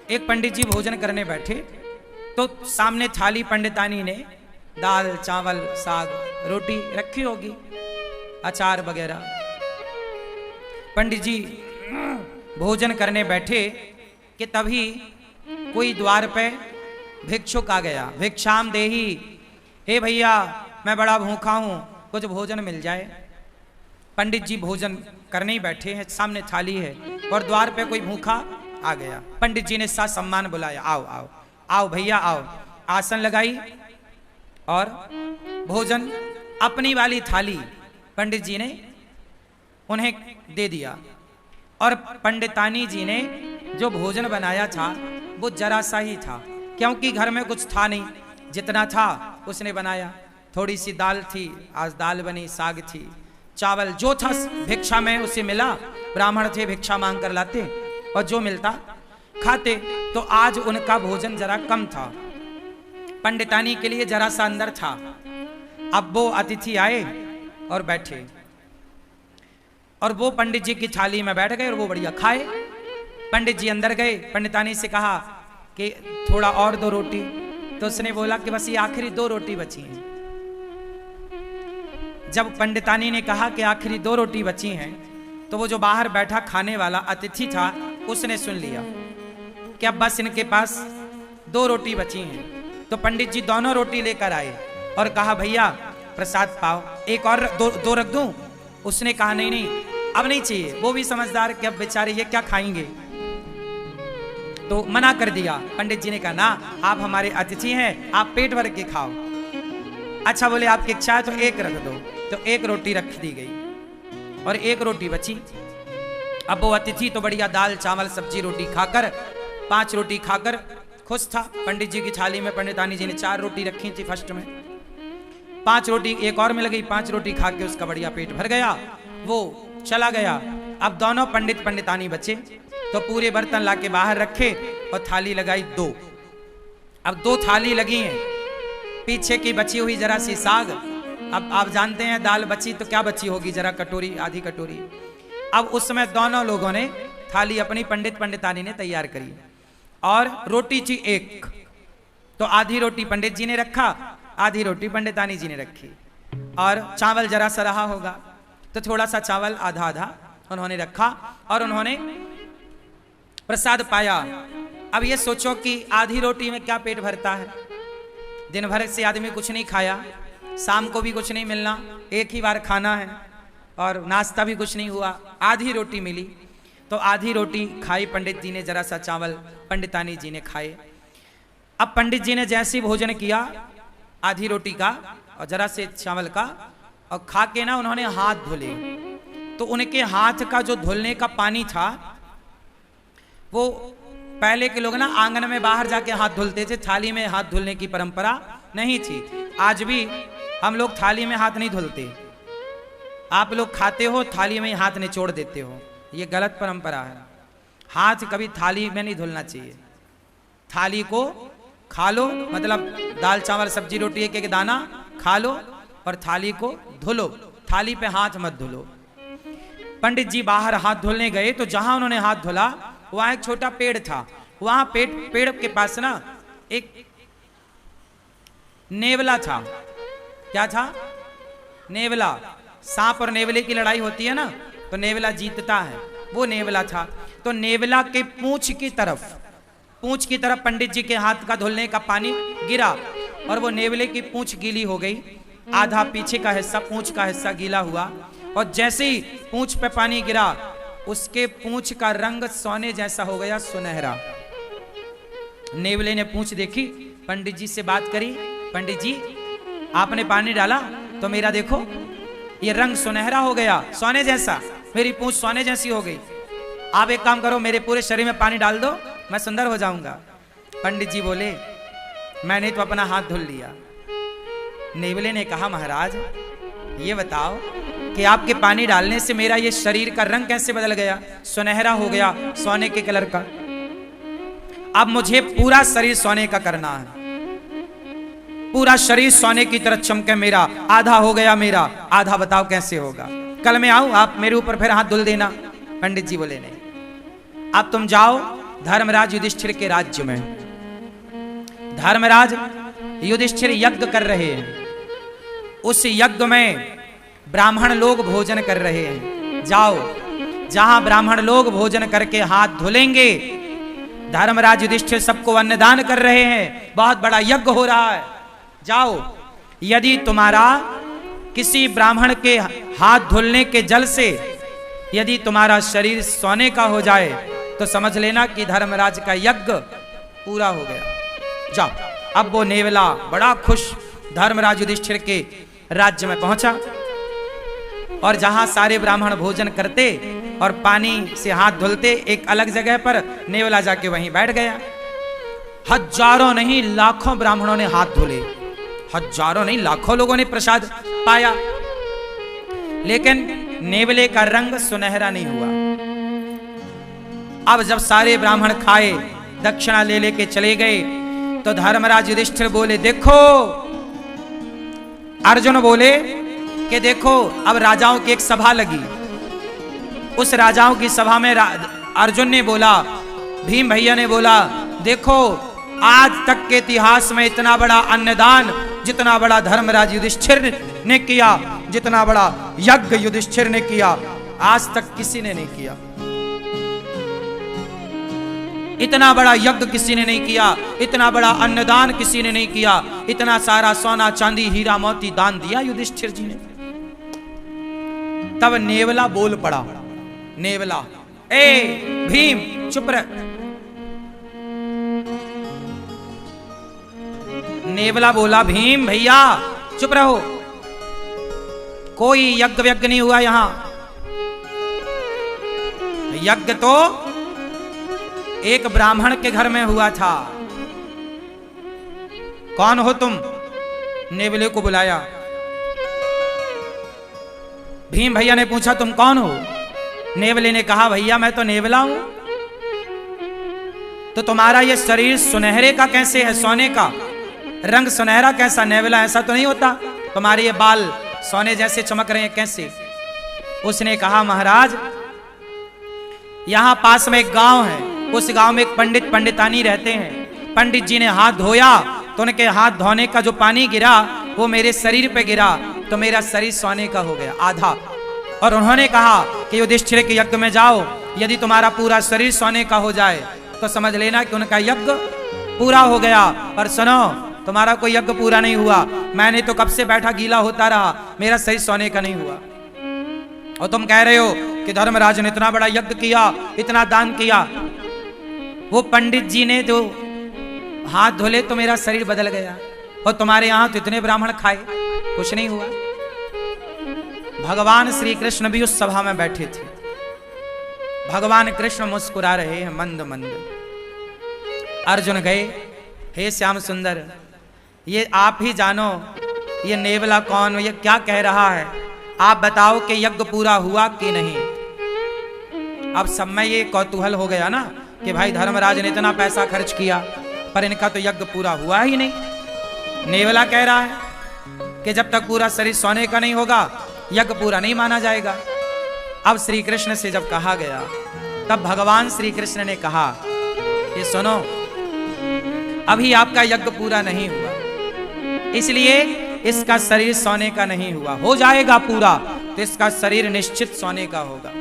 एक पंडित जी भोजन करने बैठे तो सामने थाली पंडितानी ने दाल चावल साग रोटी रखी होगी, अचार वगैरह। पंडित जी भोजन करने बैठे कि तभी कोई द्वार पे भिक्षुक आ गया। भिक्षाम देही, हे भैया मैं बड़ा भूखा हूं, कुछ भोजन मिल जाए। पंडित जी भोजन करने ही बैठे हैं, सामने थाली है और द्वार पे कोई भूखा आ गया। पंडित जी ने सा सम्मान बुलाया, आओ आओ आओ भैया आओ। आसन लगाई और भोजन अपनी वाली थाली पंडित जी ने उन्हें दे दिया। और पंडितानी जी ने जो भोजन बनाया था वो जरा सा ही था, क्योंकि घर में कुछ था नहीं, जितना था उसने बनाया। थोड़ी सी दाल थी, आज दाल बनी, साग थी, चावल जो था भिक्षा में उसे मिला। ब्राह्मण थे, भिक्षा मांग कर लाते और जो मिलता खाते। तो आज उनका भोजन जरा कम था, पंडितानी के लिए जरा सा अंदर था। अब वो अतिथि आए और बैठे और वो पंडित जी की थाली में बैठ गए और वो बढ़िया खाए। पंडित जी अंदर गए, पंडितानी से कहा कि थोड़ा और दो रोटी। तो उसने बोला कि बस ये आखिरी 2 रोटी बची हैं। जब पंडितानी ने कहा कि आखिरी 2 रोटी बची हैं, तो वो जो बाहर बैठा खाने वाला अतिथि था उसने सुन लिया कि अब बस इनके पास 2 रोटी बची हैं। तो पंडित जी दोनों रोटी लेकर आए और कहा भैया प्रसाद पाओ, एक और दो रख दूं। उसने कहा नहीं नहीं अब नहीं चाहिए। वो भी समझदार कि अब बेचारे ये क्या खाएंगे, तो मना कर दिया। पंडित जी ने कहा ना, आप हमारे अतिथि हैं, आप पेट भर के खाओ। अच्छा बोले आपकी इच्छा है तो एक रख दो। तो 1 रोटी रख दी गई और 1 रोटी बची। अब वो अतिथि तो बढ़िया दाल चावल सब्जी रोटी खाकर 5 रोटी खाकर खुश था। पंडित जी की थाली में पंडितानी जी ने 4 रोटी रखी थी फर्स्ट में, 5 रोटी एक और मिल गई। 5 रोटी खा के उसका बढ़िया पेट भर गया, वो चला गया। अब दोनों पंडित पंडितानी बचे तो पूरे बर्तन लाके बाहर रखे और थाली लगाई 2। अब 2 थाली लगी हैं, पीछे की बची हुई जरा सी साग। अब आप जानते हैं दाल बची तो क्या बची होगी, जरा कटोरी आधी कटोरी। अब उस समय दोनों लोगों ने थाली अपनी पंडित पंडितानी ने तैयार करी और रोटी थी 1। तो आधी रोटी पंडित जी ने रखा, आधी रोटी पंडितानी जी ने रखी। और चावल जरा सा रहा होगा तो थोड़ा सा चावल आधा आधा उन्होंने रखा और उन्होंने प्रसाद पाया। अब ये सोचो कि आधी रोटी में क्या पेट भरता है, दिन भर से आदमी कुछ नहीं खाया, शाम को भी कुछ नहीं मिलना, एक ही बार खाना है और नाश्ता भी कुछ नहीं हुआ, आधी रोटी मिली। तो आधी रोटी खाई पंडित जी ने, जरा सा चावल पंडितानी जी ने खाए। अब पंडित जी ने जैसे भोजन किया आधी रोटी का और जरा से चावल का, और खा के ना उन्होंने हाथ धुले। तो उनके हाथ का जो धुलने का पानी था वो पहले के लोग ना आंगन में बाहर जाके हाथ धुलते थे, थाली में हाथ धुलने की परंपरा नहीं थी। आज भी हम लोग थाली में हाथ नहीं धुलते, आप लोग खाते हो थाली में ही हाथ निचोड़ देते हो, ये गलत परंपरा है। हाथ कभी थाली में नहीं धुलना चाहिए। थाली को खा लो, मतलब दाल चावल सब्जी रोटी एक एक दाना खा लो और थाली को धुलो, थाली पे हाथ मत धुलो। पंडित जी बाहर हाथ धुलने गए तो जहां उन्होंने हाथ धुला वहां एक छोटा पेड़ था। वहां पेड़ के पास ना एक नेवला था। क्या था? नेवला। सांप और नेवले की लड़ाई होती है ना, तो नेवला जीतता है, वो नेवला था। तो नेवला के पूंछ की तरफ पंडित जी के हाथ का धुलने का पानी गिरा और वो नेवले की पूंछ गीली हो गई, आधा पीछे का हिस्सा पूंछ का हिस्सा गीला हुआ। और जैसे ही पूंछ पे पानी गिरा उसके पूंछ का रंग सोने जैसा हो गया, सुनहरा। नेवले ने पूंछ देखी, पंडित जी से बात करी, पंडित जी आपने पानी डाला तो मेरा देखो ये रंग सुनहरा हो गया, सोने जैसा, मेरी पूंछ सोने जैसी हो गई। आप एक काम करो, मेरे पूरे शरीर में पानी डाल दो, मैं सुंदर हो जाऊंगा। पंडित जी बोले मैंने तो अपना हाथ धुल लिया। नेवले ने कहा महाराज ये बताओ कि आपके पानी डालने से मेरा ये शरीर का रंग कैसे बदल गया, सुनहरा हो गया, सोने के कलर का। अब मुझे पूरा शरीर सोने का करना है, पूरा शरीर सोने की तरह चमके मेरा। आधा हो गया मेरा, आधा बताओ कैसे होगा, कल मैं आऊं आप मेरे ऊपर फिर हाथ धुल देना। पंडित जी बोले नहीं, अब तुम जाओ धर्मराज युधिष्ठिर के राज्य में। धर्मराज युधिष्ठिर यज्ञ कर रहे हैं। उस यज्ञ में ब्राह्मण लोग भोजन कर रहे हैं। जाओ, जहां ब्राह्मण लोग भोजन करके हाथ धुलेंगे, धर्मराज युधिष्ठिर सबको अन्नदान कर रहे हैं, बहुत बड़ा यज्ञ हो रहा है। जाओ, यदि तुम्हारा किसी ब्राह्मण के हाथ धुलने के जल से यदि तुम्हारा शरीर सोने का हो जाए तो समझ लेना कि धर्मराज का यज्ञ पूरा हो गया। जाओ। अब वो नेवला बड़ा खुश धर्मराज युधिष्ठिर के राज्य में पहुंचा और जहां सारे ब्राह्मण भोजन करते और पानी से हाथ धुलते, एक अलग जगह पर नेवला जाके वहीं बैठ गया। हजारों नहीं लाखों ब्राह्मणों ने हाथ धुले, हजारों नहीं लाखों लोगों ने प्रसाद पाया, लेकिन नेवले का रंग सुनहरा नहीं हुआ। अब जब सारे ब्राह्मण खाए, दक्षिणा ले लेके चले गए, तो धर्मराज युधिष्ठिर बोले, देखो, अर्जुन बोले कि देखो, अब राजाओं की एक सभा लगी। उस राजाओं की सभा में अर्जुन ने बोला, भीम भैया ने बोला, देखो, आज तक के इतिहास में इतना बड़ा अन्नदान जितना बड़ा धर्मराज युधिष्ठिर ने किया, जितना बड़ा यज्ञ युधिष्ठिर ने किया, आज तक किसी ने नहीं किया। इतना बड़ा यज्ञ किसी ने नहीं किया, इतना बड़ा अन्नदान किसी ने नहीं किया, इतना सारा सोना चांदी हीरा मोती दान दिया युधिष्ठिर जी ने। तब नेवला बोल पड़ा, नेवला, ए भीम चुप रह। नेवला बोला, भीम भैया चुप रहो, कोई यज्ञ व्यज्ञ नहीं हुआ यहां। यज्ञ तो एक ब्राह्मण के घर में हुआ था। कौन हो तुम? नेवले को बुलाया। भीम भैया ने पूछा, तुम कौन हो? नेवले ने कहा, भैया मैं तो नेवला हूं। तो तुम्हारा ये शरीर सुनहरे का कैसे है? सोने का रंग सुनहरा कैसा? नेवला ऐसा तो नहीं होता, तुम्हारे ये बाल सोने जैसे चमक रहे हैं कैसे? उसने कहा, महाराज यहां पास में एक गांव है, उस गांव में एक पंडित पंडितानी रहते हैं। पंडित जी ने हाथ धोया तो उनके हाथ धोने का जो पानी गिरा वो मेरे शरीर पे गिरा, तो मेरा शरीर सोने का हो गया आधा। और उन्होंने कहा कि युधिष्ठिर के यज्ञ में जाओ, यदि तुम्हारा पूरा शरीर सोने का हो जाए तो समझ लेना कि उनका यज्ञ पूरा हो गया। और सुनो, तुम्हारा कोई यज्ञ पूरा नहीं हुआ, मैंने तो कब से बैठा गीला होता रहा, मेरा शरीर सोने का नहीं हुआ। और तुम कह रहे हो कि धर्मराज ने इतना बड़ा यज्ञ किया, इतना दान किया। वो पंडित जी ने जो हाथ धोले तो मेरा शरीर बदल गया, और तुम्हारे यहां तो इतने ब्राह्मण खाए, कुछ नहीं हुआ। भगवान श्री कृष्ण भी उस सभा में बैठे थे। भगवान कृष्ण मुस्कुरा रहे हैं मंद मंद। अर्जुन गए, हे श्याम सुंदर, ये आप ही जानो ये नेवला कौन, ये क्या कह रहा है, आप बताओ कि यज्ञ पूरा हुआ कि नहीं। अब सब में ये कौतूहल हो गया ना कि भाई धर्मराज ने इतना पैसा खर्च किया पर इनका तो यज्ञ पूरा हुआ ही नहीं। नेवला कह रहा है कि जब तक पूरा शरीर सोने का नहीं होगा यज्ञ पूरा नहीं माना जाएगा। अब श्री कृष्ण से जब कहा गया तब भगवान श्री कृष्ण ने कहा, ये सुनो, अभी आपका यज्ञ पूरा नहीं हुआ, इसलिए इसका शरीर सोने का नहीं हुआ। हो जाएगा पूरा तो इसका शरीर निश्चित सोने का होगा।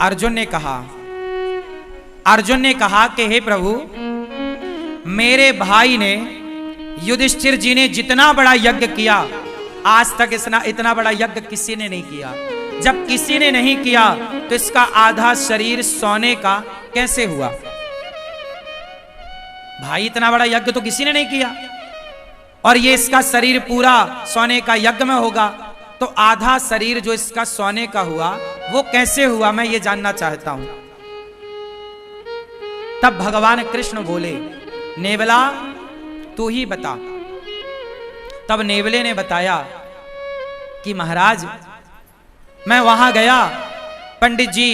अर्जुन ने कहा कि हे प्रभु, मेरे भाई ने युधिष्ठिर जी ने जितना बड़ा यज्ञ किया, आज तक इतना बड़ा यज्ञ किसी ने नहीं किया। जब किसी ने नहीं किया तो इसका आधा शरीर सोने का कैसे हुआ? भाई इतना बड़ा यज्ञ तो किसी ने नहीं किया, और ये इसका शरीर पूरा सोने का यज्ञ में होगा, तो आधा शरीर जो इसका सोने का हुआ वो कैसे हुआ, मैं ये जानना चाहता हूं। तब भगवान कृष्ण बोले, नेवला तू ही बता। तब नेवले ने बताया कि महाराज मैं वहां गया, पंडित जी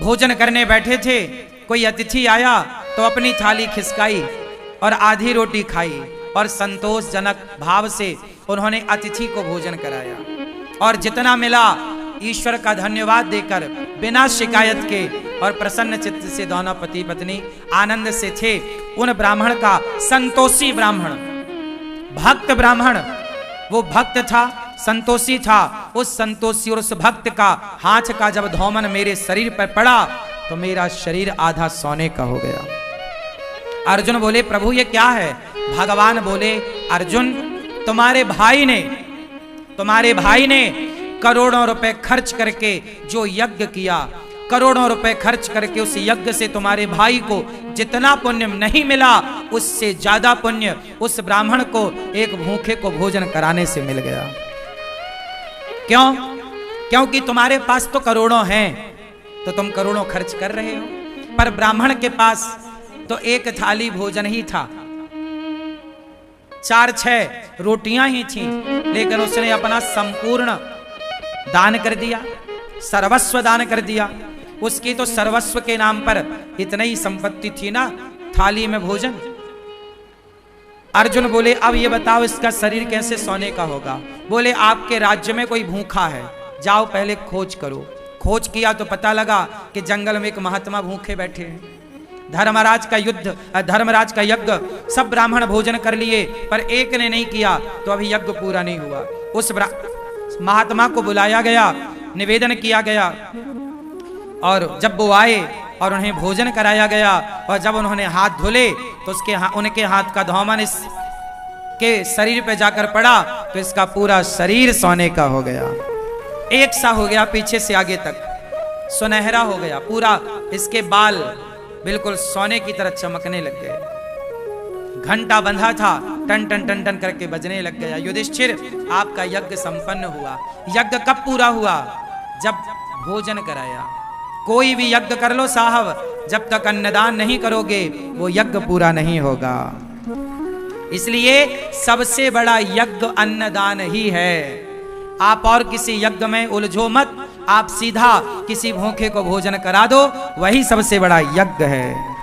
भोजन करने बैठे थे, कोई अतिथि आया तो अपनी थाली खिसकाई और आधी रोटी खाई, और संतोषजनक भाव से उन्होंने अतिथि को भोजन कराया, और जितना मिला ईश्वर का धन्यवाद देकर बिना शिकायत के और प्रसन्न चित्त से दोनों पति पत्नी आनंद से थे। उन ब्राह्मण का, संतोषी ब्राह्मण, भक्त ब्राह्मण, वो भक्त था, संतोषी था। उस संतोषी और उस भक्त का हाथ का जब धौमन मेरे शरीर पर पड़ा तो मेरा शरीर आधा सोने का हो गया। अर्जुन बोले, प्रभु ये क्या है? भगवान बोले, अर्जुन तुम्हारे भाई ने करोड़ों रुपए खर्च करके जो यज्ञ किया, करोड़ों रुपए खर्च करके उस यज्ञ से तुम्हारे भाई को जितना पुण्य नहीं मिला उससे ज्यादा पुण्य उस ब्राह्मण को एक भूखे को भोजन कराने से मिल गया। क्यों? क्योंकि तुम्हारे पास तो करोड़ों हैं तो तुम करोड़ों खर्च कर रहे हो, पर ब्राह्मण के पास तो एक थाली भोजन ही था, 4-6 रोटियां ही थी, लेकिन उसने अपना संपूर्ण दान कर दिया, सर्वस्व दान कर दिया। उसकी तो सर्वस्व के नाम पर इतनी ही संपत्ति थी ना, थाली में भोजन। अर्जुन बोले, अब ये बताओ इसका शरीर कैसे सोने का होगा? बोले, आपके राज्य में कोई भूखा है, जाओ पहले खोज करो। खोज किया तो पता लगा कि जंगल में एक महात्मा भूखे बैठे हैं। धर्मराज का यज्ञ सब ब्राह्मण भोजन कर लिए, पर एक ने नहीं किया तो अभी यज्ञ पूरा नहीं हुआ। उस महात्मा को बुलाया गया, निवेदन किया गया, और जब वो आए और उन्हें भोजन कराया गया और जब उन्होंने हाथ धुले तो उनके हाथ का धौमन इसके शरीर पे जाकर पड़ा तो इसका पूरा शरीर सोने का हो गया, एक सा हो गया, पीछे से आगे तक सुनहरा हो गया पूरा। इसके बाल बिल्कुल सोने की तरह चमकने लग गए। घंटा बंधा था, टन टन टन टन करके बजने लग गया। युधिष्ठिर, आपका यज्ञ संपन्न हुआ। यज्ञ कब पूरा हुआ? जब भोजन कराया। कोई भी यज्ञ कर लो साहब, जब तक अन्नदान नहीं करोगे वो यज्ञ पूरा नहीं होगा। इसलिए सबसे बड़ा यज्ञ अन्नदान ही है। आप और किसी यज्ञ में उलझो मत, आप सीधा किसी भूखे को भोजन करा दो, वही सबसे बड़ा यज्ञ है।